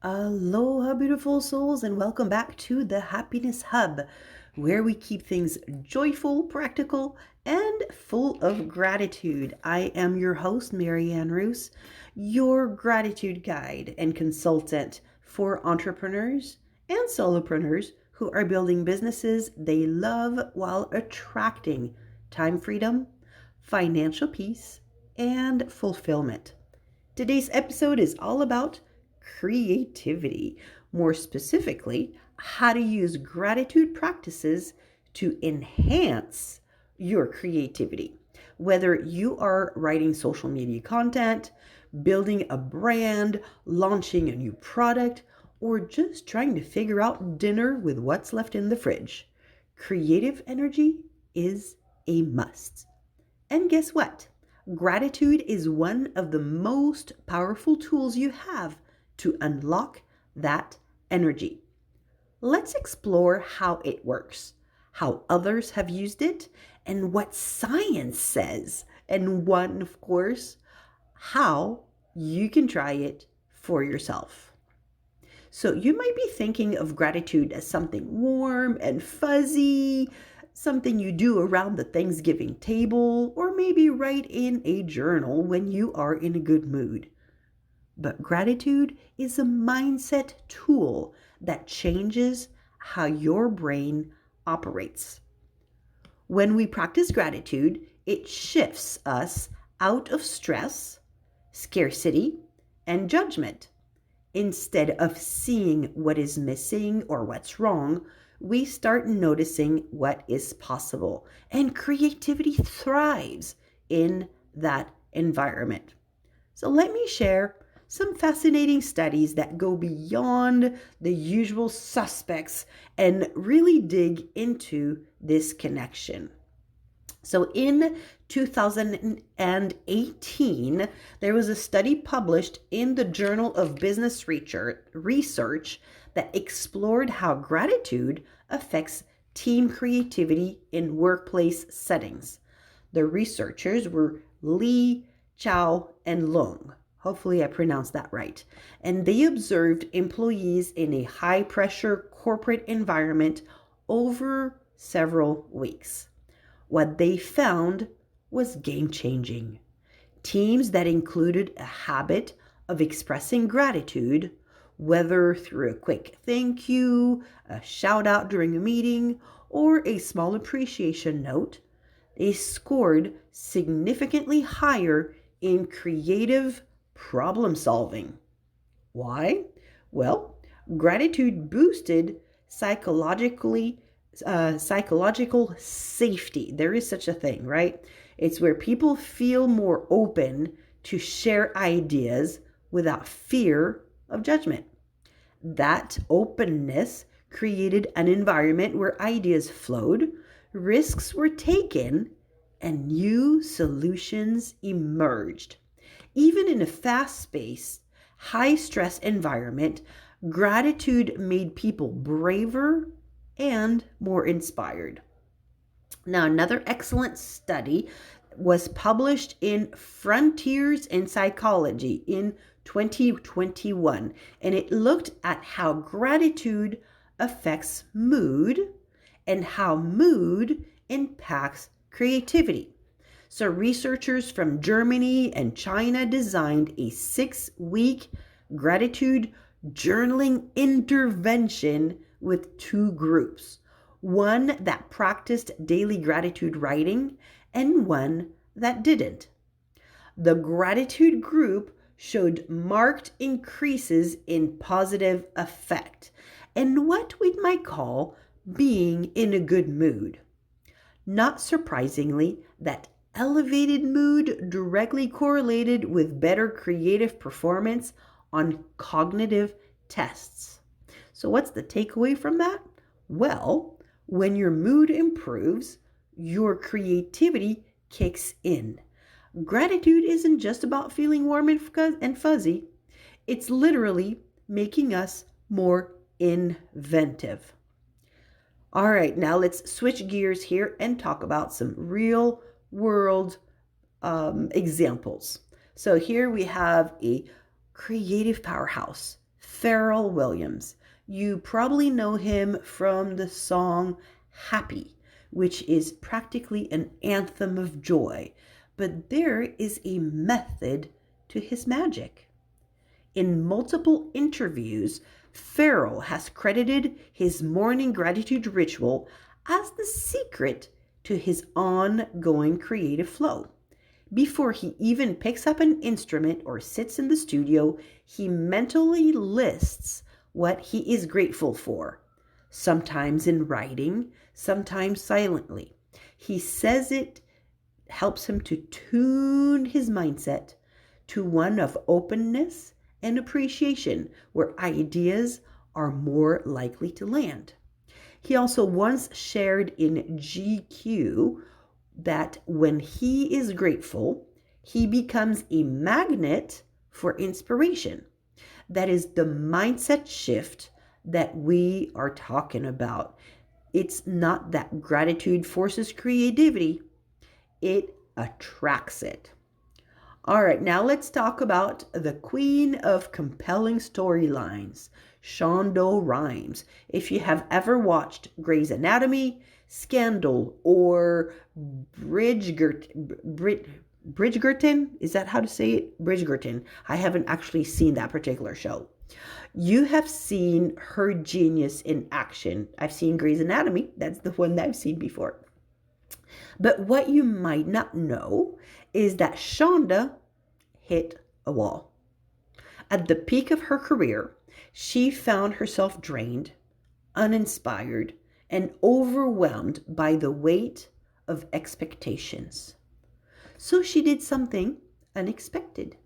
Aloha, beautiful souls, and welcome back to the Happiness Hub, where we keep things joyful, practical, and full of gratitude. I am your host, Marianne Rouse, your gratitude guide and consultant for entrepreneurs and solopreneurs who are building businesses they love while attracting time freedom, financial peace, and fulfillment. Today's episode is all about creativity. More specifically, how to use gratitude practices to enhance your creativity. Whether you are writing social media content, building a brand, launching a new product, or just trying to figure out dinner with what's left in the fridge, creative energy is a must. And guess what? Gratitude is one of the most powerful tools you have to unlock that energy. Let's explore how it works, how others have used it, and what science says. And one, of course, how you can try it for yourself. So you might be thinking of gratitude as something warm and fuzzy, something you do around the Thanksgiving table, or maybe write in a journal when you are in a good mood. But gratitude is a mindset tool that changes how your brain operates. When we practice gratitude, it shifts us out of stress, scarcity, and judgment. Instead of seeing what is missing or what's wrong, we start noticing what is possible. And creativity thrives in that environment. So let me share some fascinating studies that go beyond the usual suspects and really dig into this connection. So in 2018, there was a study published in the Journal of Business Research that explored how gratitude affects team creativity in workplace settings. The researchers were Lee, Chow, and Long. Hopefully I pronounced that right. And they observed employees in a high-pressure corporate environment over several weeks. What they found was game-changing. Teams that included a habit of expressing gratitude, whether through a quick thank you, a shout out during a meeting, or a small appreciation note, they scored significantly higher in creative problem solving. Why? Well, gratitude boosted psychological safety. There is such a thing, right? It's where people feel more open to share ideas without fear of judgment. That openness created an environment where ideas flowed, risks were taken, and new solutions emerged. Even in a fast-paced, high-stress environment, gratitude made people braver and more inspired. Now, another excellent study was published in Frontiers in Psychology in 2021, and it looked at how gratitude affects mood and how mood impacts creativity. So researchers from Germany and China designed a 6-week gratitude journaling intervention with 2 groups. One that practiced daily gratitude writing and one that didn't. The gratitude group showed marked increases in positive affect and what we might call being in a good mood. Not surprisingly, that elevated mood directly correlated with better creative performance on cognitive tests. So what's the takeaway from that? Well, when your mood improves, your creativity kicks in. Gratitude isn't just about feeling warm and fuzzy. It's literally making us more inventive. All right, now let's switch gears here and talk about some real world examples. So here we have a creative powerhouse, Pharrell Williams. You probably know him from the song Happy, which is practically an anthem of joy. But there is a method to his magic. In multiple interviews, Pharrell has credited his morning gratitude ritual as the secret to his ongoing creative flow. Before he even picks up an instrument or sits in the studio, he mentally lists what he is grateful for, sometimes in writing, sometimes silently. He says it helps him to tune his mindset to one of openness and appreciation, where ideas are more likely to land. He also once shared in GQ that when he is grateful, he becomes a magnet for inspiration. That is the mindset shift that we are talking about. It's not that gratitude forces creativity, it attracts it. All right, now let's talk about the queen of compelling storylines, Shonda Rhimes. If you have ever watched Grey's Anatomy, Scandal, or Bridgerton, is that how to say it? Bridgerton. I haven't actually seen that particular show. You have seen her genius in action. I've seen Grey's Anatomy. That's the one that I've seen before. But what you might not know is that Shonda hit a wall. At the peak of her career, she found herself drained, uninspired, and overwhelmed by the weight of expectations. So she did something unexpected.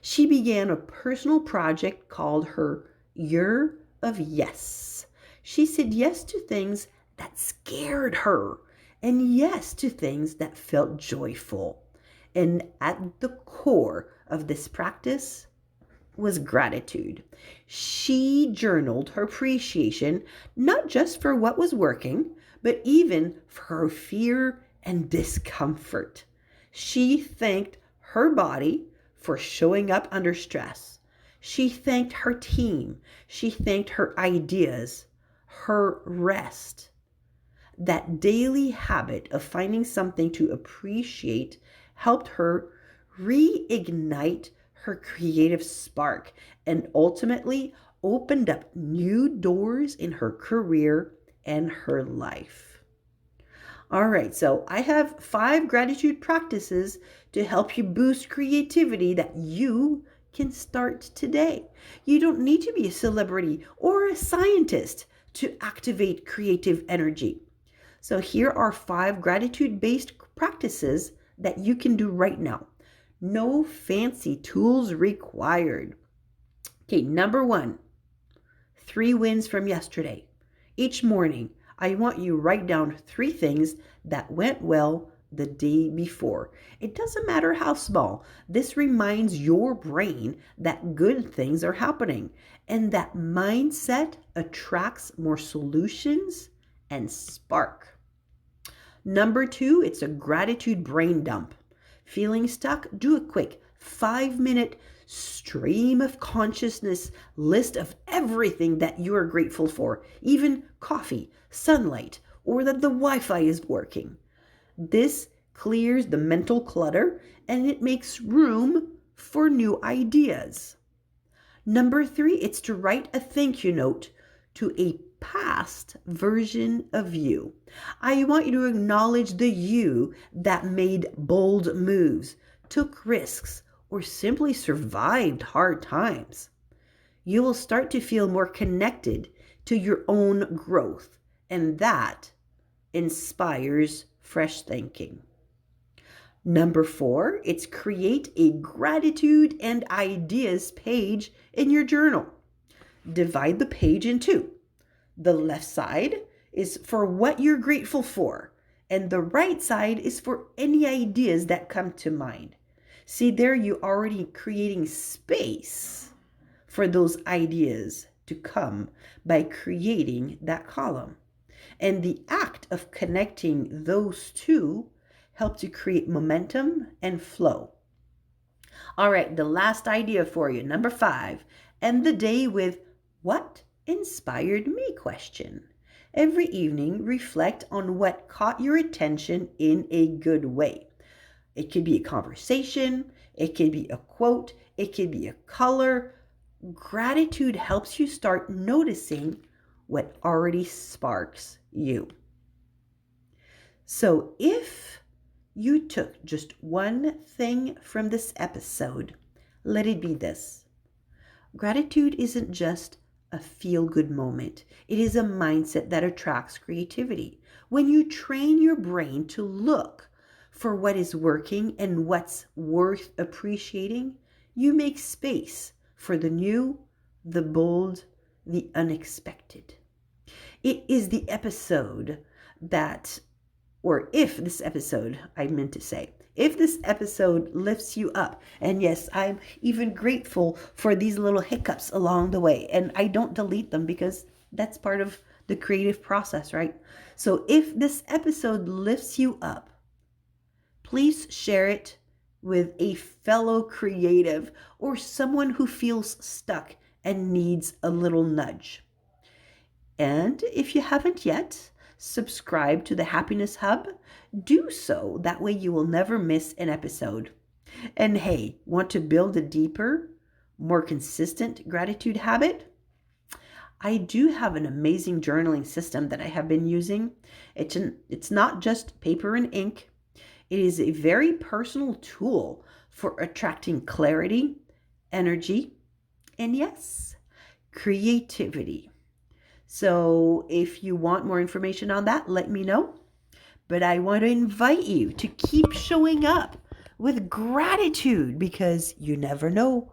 She began a personal project called her Year of Yes. She said yes to things that scared her and yes to things that felt joyful. And at the core of this practice was gratitude. She journaled her appreciation not just for what was working, but even for her fear and discomfort. She thanked her body for showing up under stress. She thanked her team. She thanked her ideas, her rest. That daily habit of finding something to appreciate helped her reignite her creative spark and ultimately opened up new doors in her career and her life. All right, so I have 5 gratitude practices to help you boost creativity that you can start today. You don't need to be a celebrity or a scientist to activate creative energy. So here are 5 gratitude-based practices that you can do right now. No fancy tools required. Okay, number 1, 3 wins from yesterday. Each morning, I want you to write down 3 things that went well the day before. It doesn't matter how small. This reminds your brain that good things are happening and that mindset attracts more solutions and spark. Number 2, it's a gratitude brain dump. Feeling stuck? Do a quick 5-minute stream of consciousness list of everything that you are grateful for, even coffee, sunlight, or that the Wi-Fi is working. This clears the mental clutter and it makes room for new ideas. Number 3, it's to write a thank you note to a past version of you. I want you to acknowledge the you that made bold moves, took risks, or simply survived hard times. You will start to feel more connected to your own growth, and that inspires fresh thinking. Number 4, it's create a gratitude and ideas page in your journal. Divide the page in 2. The left side is for what you're grateful for, and the right side is for any ideas that come to mind. See, there you're already creating space for those ideas to come by creating that column. And the act of connecting those two helps you create momentum and flow. All right, the last idea for you, number 5, end the day with What inspired me question. Every evening, reflect on what caught your attention in a good way. It could be a conversation, it could be a quote, it could be a color. Gratitude helps you start noticing what already sparks you. So if you took just one thing from this episode, let it be this. Gratitude isn't just a feel-good moment. It is a mindset that attracts creativity. When you train your brain to look for what is working and what's worth appreciating, you make space for the new, the bold, the unexpected. It is the episode that, or if this episode, I meant to say, if this episode lifts you up, and yes, I'm even grateful for these little hiccups along the way, and I don't delete them because that's part of the creative process, right? So if this episode lifts you up, please share it with a fellow creative or someone who feels stuck and needs a little nudge. And if you haven't yet, subscribe to the Happiness Hub. Do so. That way you will never miss an episode. And hey, want to build a deeper, more consistent gratitude habit? I do have an amazing journaling system that I have been using. It's not just paper and ink. It is a very personal tool for attracting clarity, energy, and yes, creativity. So if you want more information on that, let me know. But I want to invite you to keep showing up with gratitude because you never know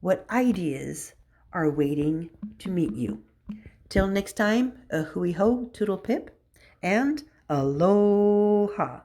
what ideas are waiting to meet you. Till next time, a hui ho, toodle pip, and aloha.